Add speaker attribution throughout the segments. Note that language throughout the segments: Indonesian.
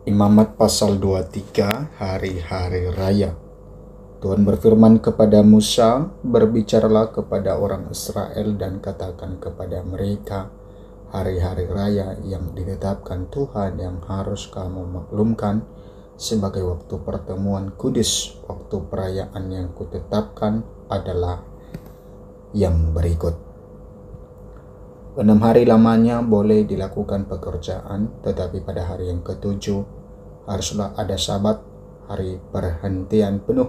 Speaker 1: Imamat pasal 23, hari-hari raya. Tuhan berfirman kepada Musa, "Berbicaralah kepada orang Israel dan katakan kepada mereka, hari-hari raya yang ditetapkan Tuhan yang harus kamu maklumkan sebagai waktu pertemuan kudus. Waktu perayaan yang kutetapkan adalah yang berikut. 6 hari lamanya boleh dilakukan pekerjaan, tetapi pada hari yang ketujuh haruslah ada Sabat, hari perhentian penuh,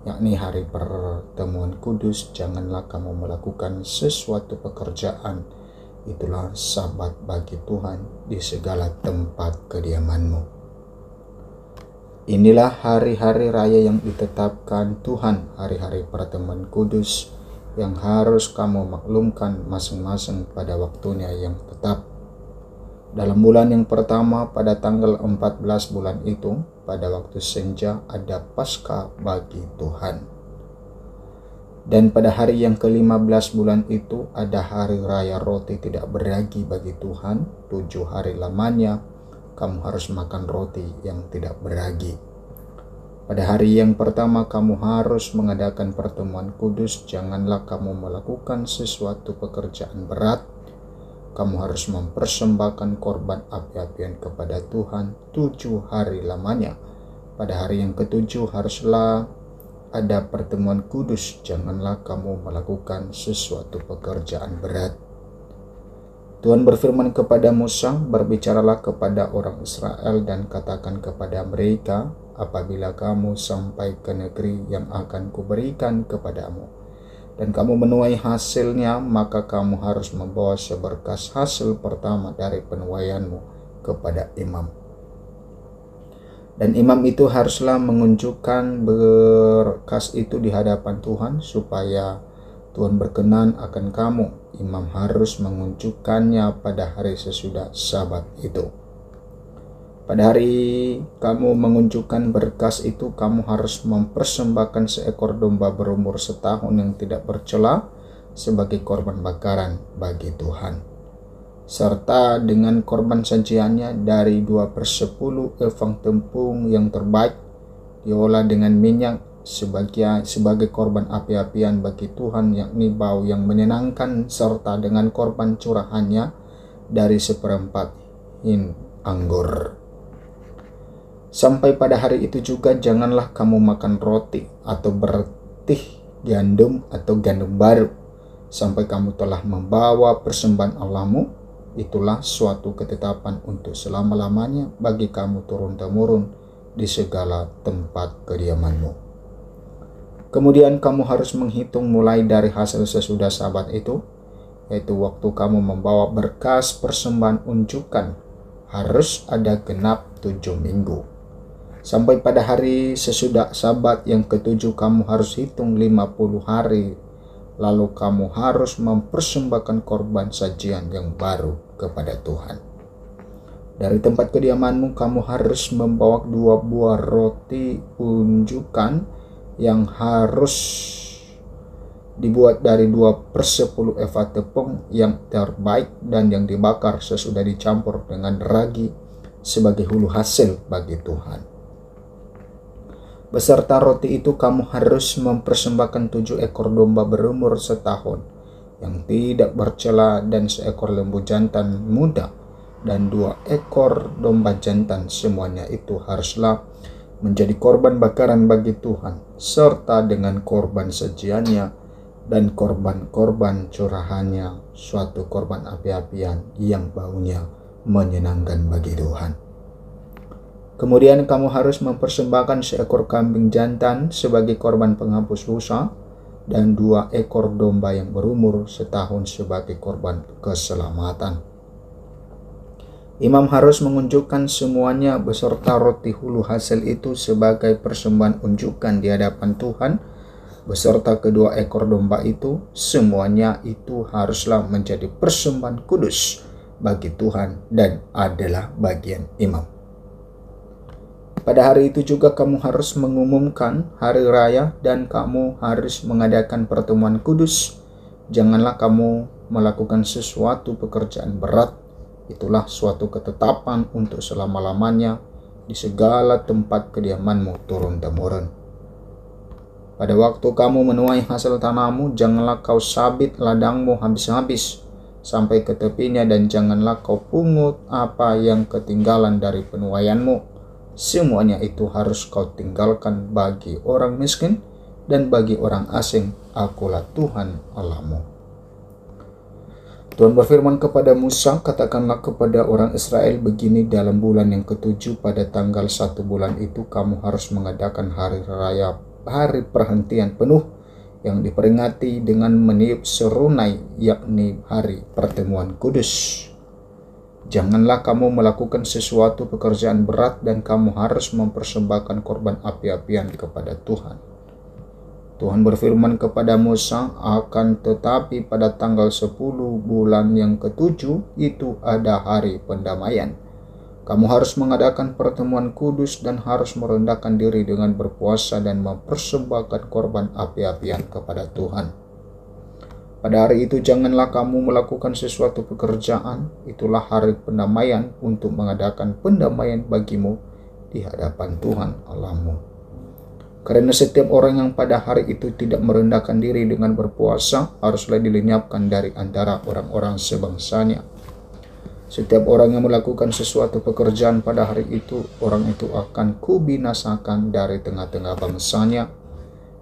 Speaker 1: yakni hari pertemuan kudus. Janganlah kamu melakukan sesuatu pekerjaan. Itulah Sabat bagi Tuhan di segala tempat kediamanmu." Inilah hari-hari raya yang ditetapkan Tuhan, hari-hari pertemuan kudus yang harus kamu maklumkan masing-masing pada waktunya yang tetap. Dalam bulan yang pertama pada tanggal 14 bulan itu, pada waktu senja ada Paskah bagi Tuhan. Dan pada hari yang ke-15 bulan itu ada hari raya roti tidak beragi bagi Tuhan. 7 hari lamanya kamu harus makan roti yang tidak beragi. Pada hari yang pertama kamu harus mengadakan pertemuan kudus. Janganlah kamu melakukan sesuatu pekerjaan berat. Kamu harus mempersembahkan korban api-apian kepada Tuhan 7 hari lamanya. Pada hari yang ketujuh haruslah ada pertemuan kudus. Janganlah kamu melakukan sesuatu pekerjaan berat. Tuhan berfirman kepada Musa, "Berbicaralah kepada orang Israel dan katakan kepada mereka, apabila kamu sampai ke negeri yang akan kuberikan kepadamu, dan kamu menuai hasilnya, maka kamu harus membawa seberkas hasil pertama dari penuaianmu kepada imam. Dan imam itu haruslah menunjukkan berkas itu di hadapan Tuhan, supaya Tuhan berkenan akan kamu. Imam harus menunjukkannya pada hari sesudah Sabat itu. Pada hari kamu menunjukkan berkas itu, kamu harus mempersembahkan seekor domba berumur setahun yang tidak bercela sebagai korban bakaran bagi Tuhan, serta dengan korban sajiannya dari 2/10 evang tepung yang terbaik diolah dengan minyak sebagai korban api-apian bagi Tuhan, yakni bau yang menyenangkan, serta dengan korban curahannya dari 1/4 hin anggur. Sampai pada hari itu juga janganlah kamu makan roti atau bertih gandum atau gandum baru sampai kamu telah membawa persembahan Allahmu. Itulah suatu ketetapan untuk selama-lamanya bagi kamu turun-temurun di segala tempat kediamanmu. Kemudian kamu harus menghitung mulai dari hasil sesudah Sabat itu, yaitu waktu kamu membawa berkas persembahan unjukan, harus ada genap 7 minggu. Sampai pada hari sesudah Sabat yang ketujuh kamu harus hitung 50 hari. Lalu kamu harus mempersembahkan korban sajian yang baru kepada Tuhan. Dari tempat kediamanmu kamu harus membawa 2 buah roti unjukan yang harus dibuat dari 2/10 eva tepung yang terbaik dan yang dibakar sesudah dicampur dengan ragi sebagai hulu hasil bagi Tuhan. Beserta roti itu kamu harus mempersembahkan 7 ekor domba berumur setahun yang tidak bercela dan seekor lembu jantan muda dan 2 ekor domba jantan. Semuanya itu haruslah menjadi korban bakaran bagi Tuhan, serta dengan korban sajiannya dan korban-korban curahannya, suatu korban api-apian yang baunya menyenangkan bagi Tuhan. Kemudian kamu harus mempersembahkan seekor kambing jantan sebagai korban penghapus dosa dan 2 ekor domba yang berumur setahun sebagai korban keselamatan. Imam harus menunjukkan semuanya beserta roti hulu hasil itu sebagai persembahan unjukan di hadapan Tuhan, beserta kedua ekor domba itu. Semuanya itu haruslah menjadi persembahan kudus bagi Tuhan dan adalah bagian imam. Pada hari itu juga kamu harus mengumumkan hari raya dan kamu harus mengadakan pertemuan kudus. Janganlah kamu melakukan sesuatu pekerjaan berat. Itulah suatu ketetapan untuk selama-lamanya di segala tempat kediamanmu turun-temurun. Pada waktu kamu menuai hasil tanahmu, janganlah kau sabit ladangmu habis-habis sampai ke tepinya, dan janganlah kau pungut apa yang ketinggalan dari penuaianmu. Semuanya itu harus kau tinggalkan bagi orang miskin dan bagi orang asing. Akulah Tuhan Allahmu. Tuhan berfirman kepada Musa, katakanlah kepada orang Israel begini, dalam bulan yang ketujuh pada tanggal 1 bulan itu kamu harus mengadakan hari raya, hari perhentian penuh yang diperingati dengan meniup serunai, yakni hari pertemuan kudus. Janganlah kamu melakukan sesuatu pekerjaan berat, dan kamu harus mempersembahkan korban api-apian kepada Tuhan. Tuhan berfirman kepada Musa, akan tetapi pada tanggal 10 bulan yang ketujuh itu ada hari pendamaian. Kamu harus mengadakan pertemuan kudus dan harus merendahkan diri dengan berpuasa dan mempersembahkan korban api-apian kepada Tuhan. Pada hari itu janganlah kamu melakukan sesuatu pekerjaan, itulah hari pendamaian untuk mengadakan pendamaian bagimu di hadapan Tuhan Allahmu. Karena setiap orang yang pada hari itu tidak merendahkan diri dengan berpuasa, haruslah dilenyapkan dari antara orang-orang sebangsanya. Setiap orang yang melakukan sesuatu pekerjaan pada hari itu, orang itu akan kubinasakan dari tengah-tengah bangsanya.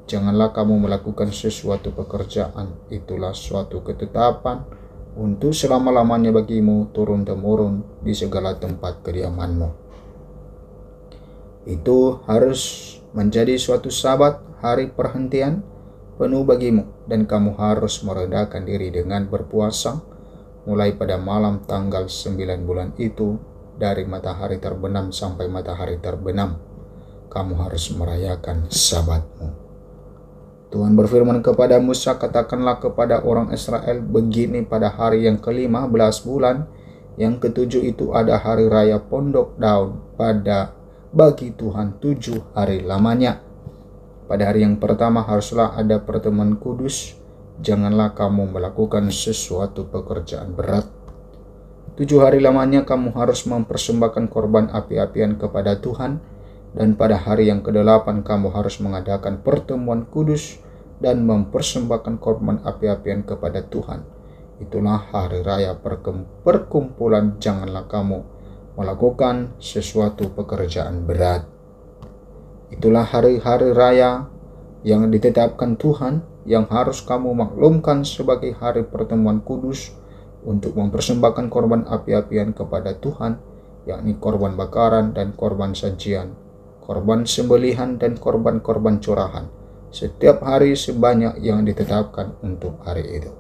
Speaker 1: Janganlah kamu melakukan sesuatu pekerjaan, itulah suatu ketetapan untuk selama-lamanya bagimu turun-temurun di segala tempat kediamanmu. Itu harus menjadi suatu sabat, hari perhentian penuh bagimu, dan kamu harus merendahkan diri dengan berpuasa mulai pada malam tanggal 9 bulan itu, dari matahari terbenam sampai matahari terbenam. Kamu harus merayakan sabatmu. Tuhan berfirman kepada Musa, katakanlah kepada orang Israel begini, pada hari yang ke-15 bulan yang ketujuh itu ada hari raya pondok daun bagi Tuhan 7 hari lamanya. Pada hari yang pertama haruslah ada pertemuan kudus. Janganlah kamu melakukan sesuatu pekerjaan berat. 7 hari lamanya kamu harus mempersembahkan korban api-apian kepada Tuhan. Dan pada hari yang ke-8 kamu harus mengadakan pertemuan kudus dan mempersembahkan korban api-apian kepada Tuhan. Itulah hari raya perkumpulan. Janganlah kamu melakukan sesuatu pekerjaan berat. Itulah hari-hari raya yang ditetapkan Tuhan, yang harus kamu maklumkan sebagai hari pertemuan kudus untuk mempersembahkan korban api-apian kepada Tuhan, yakni korban bakaran dan korban sajian, korban sembelihan dan korban-korban curahan, setiap hari sebanyak yang ditetapkan untuk hari itu.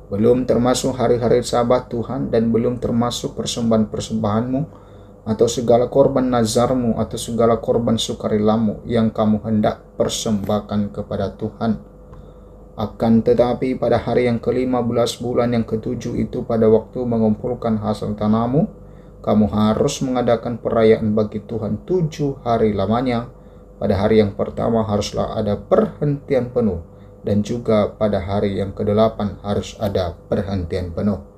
Speaker 1: Belum termasuk hari-hari sabat Tuhan, dan belum termasuk persembahan-persembahanmu atau segala korban nazarmu atau segala korban sukarelamu yang kamu hendak persembahkan kepada Tuhan. Akan tetapi pada hari yang ke-15 bulan yang ketujuh itu, pada waktu mengumpulkan hasil tanahmu, kamu harus mengadakan perayaan bagi Tuhan 7 hari lamanya. Pada hari yang pertama haruslah ada perhentian penuh, dan juga pada hari yang ke-8 harus ada perhentian penuh.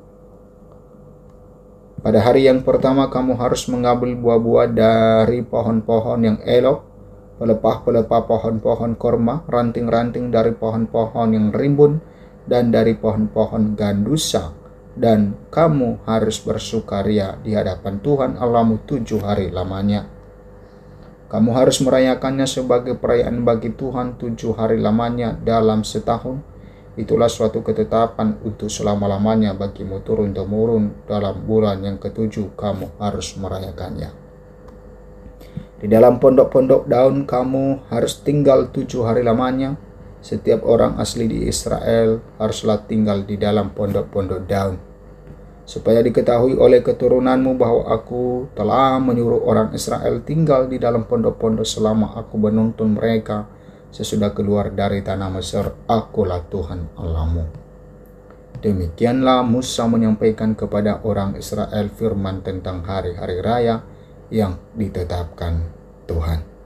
Speaker 1: Pada hari yang pertama kamu harus mengambil buah-buah dari pohon-pohon yang elok, pelepah-pelepah pohon-pohon korma, ranting-ranting dari pohon-pohon yang rimbun, dan dari pohon-pohon gandusa. Dan kamu harus bersukaria di hadapan Tuhan Allahmu 7 hari lamanya. Kamu harus merayakannya sebagai perayaan bagi Tuhan 7 hari lamanya dalam setahun. Itulah suatu ketetapan untuk selama-lamanya bagimu turun-temurun. Dalam bulan yang ketujuh kamu harus merayakannya. Di dalam pondok-pondok daun kamu harus tinggal 7 hari lamanya. Setiap orang asli di Israel haruslah tinggal di dalam pondok-pondok daun, supaya diketahui oleh keturunanmu bahwa aku telah menyuruh orang Israel tinggal di dalam pondok-pondok selama aku menuntun mereka sesudah keluar dari tanah Mesir. Akulah Tuhan Allahmu. Demikianlah Musa menyampaikan kepada orang Israel firman tentang hari-hari raya yang ditetapkan Tuhan.